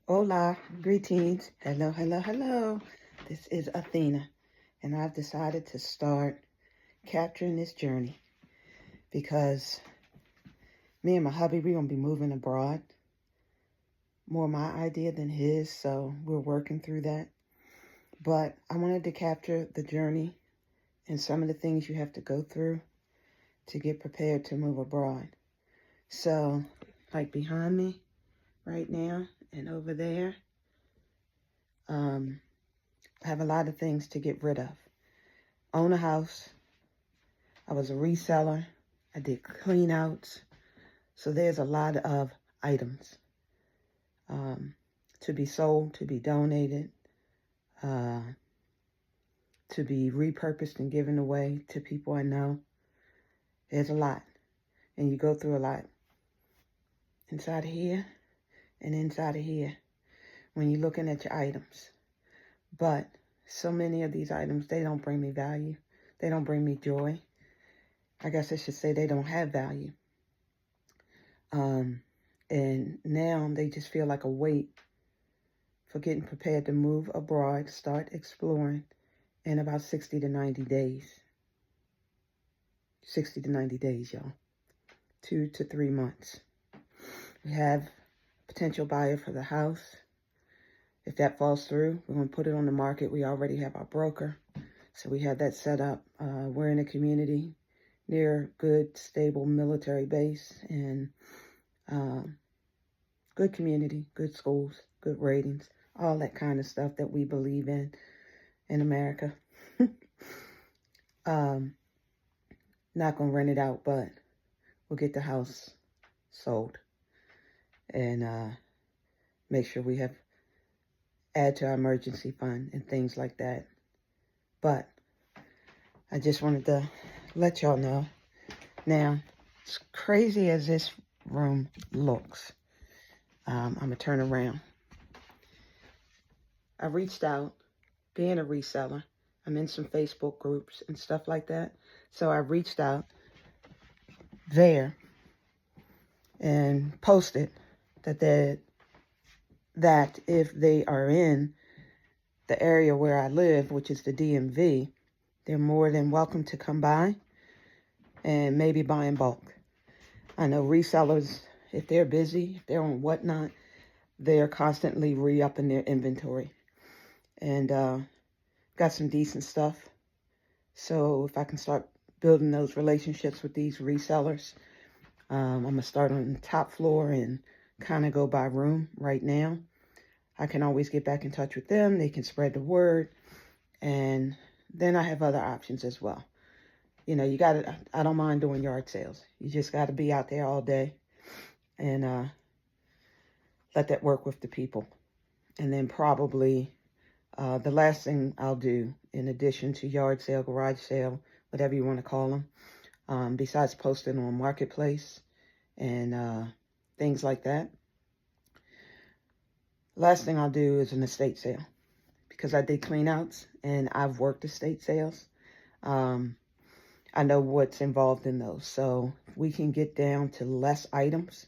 Hola, greetings. Hello, hello, hello. This is Athena, and I've decided to start capturing this journey because me and my hubby, we're going to be moving abroad. More my idea than his, so we're working through that. But I wanted to capture the journey and some of the things you have to go through to get prepared to move abroad. So, like behind me right now and over there, I have a lot of things to get rid of. Own a house. I was a reseller. I did clean outs. So there's a lot of items to be sold, to be donated, to be repurposed and given away to people I know. There's a lot. And you go through a lot inside of here and inside of here when you're looking at your items. But so many of these items, they don't bring me value. They don't bring me joy. I guess I should say they don't have value. And now they just feel like a weight for getting prepared to move abroad, start exploring in about 60 to 90 days. 60 to 90 days, y'all. 2 to 3 months. We have a potential buyer for the house. If that falls through, we're going to put it on the market. We already have our broker, so we have that set up. We're in a community near good, stable military base and good community, good schools, good ratings, all that kind of stuff that we believe in America. Not going to rent it out, but we'll get the house sold and make sure we have add to our emergency fund and things like that. But I just wanted to let y'all know. Now, as crazy as this room looks, I'm going to turn around. I reached out, being a reseller. I'm in some Facebook groups and stuff like that. So I reached out there and posted that if they are in the area where I live, which is the DMV, they're more than welcome to come by and maybe buy in bulk. I know resellers, if they're busy, if they're on whatnot, they're constantly re-upping their inventory. And got some decent stuff. So if I can start building those relationships with these resellers, I'm going to start on the top floor and kind of go by room right now. I can always get back in touch with them. They can spread the word. And then I have other options as well. You know, I don't mind doing yard sales. You just got to be out there all day and let that work with the people. And then probably the last thing I'll do, in addition to yard sale, garage sale, whatever you want to call them, besides posting on Marketplace and things like that, last thing I'll do is an estate sale. Because I did clean outs and I've worked estate sales. I know what's involved in those. So we can get down to less items,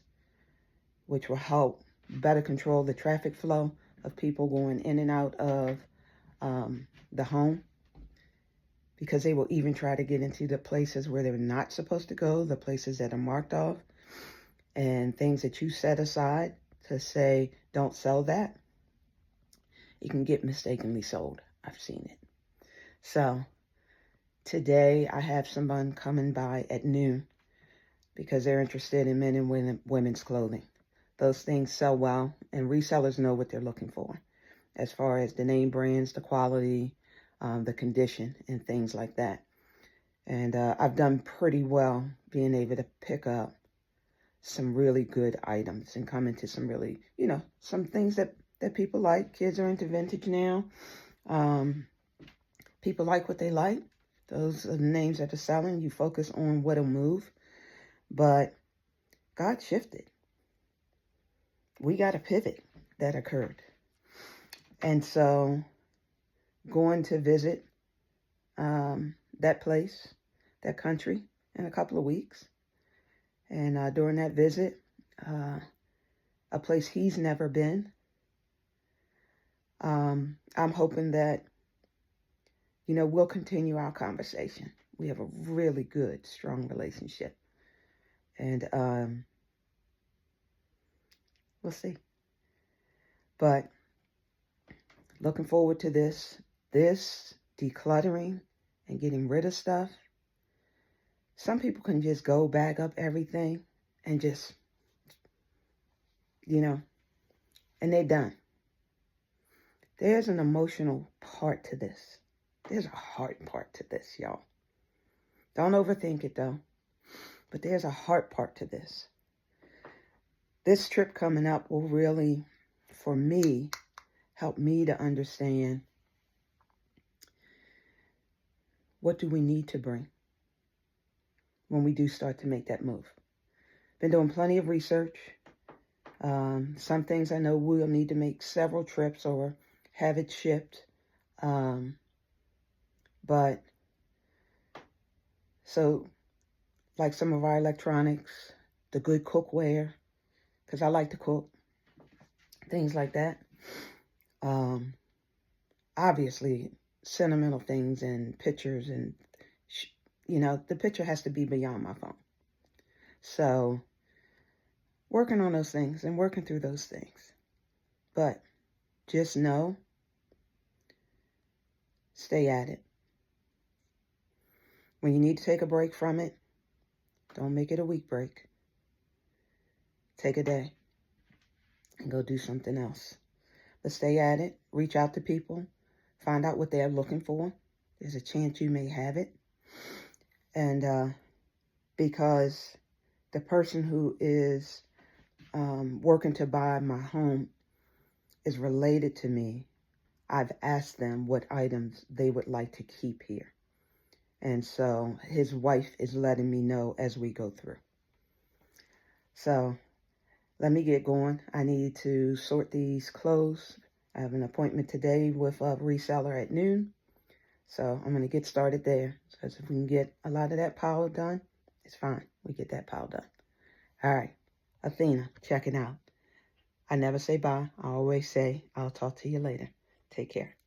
which will help better control the traffic flow of people going in and out of the home. Because they will even try to get into the places where they're not supposed to go, the places that are marked off, and things that you set aside to say, don't sell that. It can get mistakenly sold. I've seen it. So today I have someone coming by at noon because they're interested in men and women's clothing. Those things sell well, and resellers know what they're looking for as far as the name brands, the quality, the condition, and things like that. And I've done pretty well being able to pick up some really good items and come into some really, some things that people like. Kids are into vintage now. People like what they like. Those are the names that are selling. You focus on what'll move. But God shifted. We got a pivot that occurred. And so going to visit that place, that country, in a couple of weeks. And during that visit, a place he's never been, I'm hoping that, we'll continue our conversation. We have a really good, strong relationship. And we'll see. But looking forward to this decluttering and getting rid of stuff. Some people can just go bag up everything and just, and they're done. There's an emotional part to this. There's a heart part to this, y'all. Don't overthink it, though. But there's a heart part to this. This trip coming up will really, for me, help me to understand what do we need to bring when we do start to make that move. Been doing plenty of research. Some things I know we'll need to make several trips or have it shipped. But so like some of our electronics, the good cookware, because I like to cook, things like that. Obviously, sentimental things and pictures and, the picture has to be beyond my phone. So, working on those things and working through those things. But just know, stay at it. When you need to take a break from it, don't make it a week break. Take a day and go do something else. But stay at it. Reach out to people. Find out what they're looking for. There's a chance you may have it. And because the person who is working to buy my home is related to me, I've asked them what items they would like to keep here. And so his wife is letting me know as we go through. So let me get going. I need to sort these clothes. I have an appointment today with a reseller at noon. So I'm going to get started there. Because if we can get a lot of that pile done, it's fine. We get that pile done. All right. Athena, checking out. I never say bye. I always say I'll talk to you later. Take care.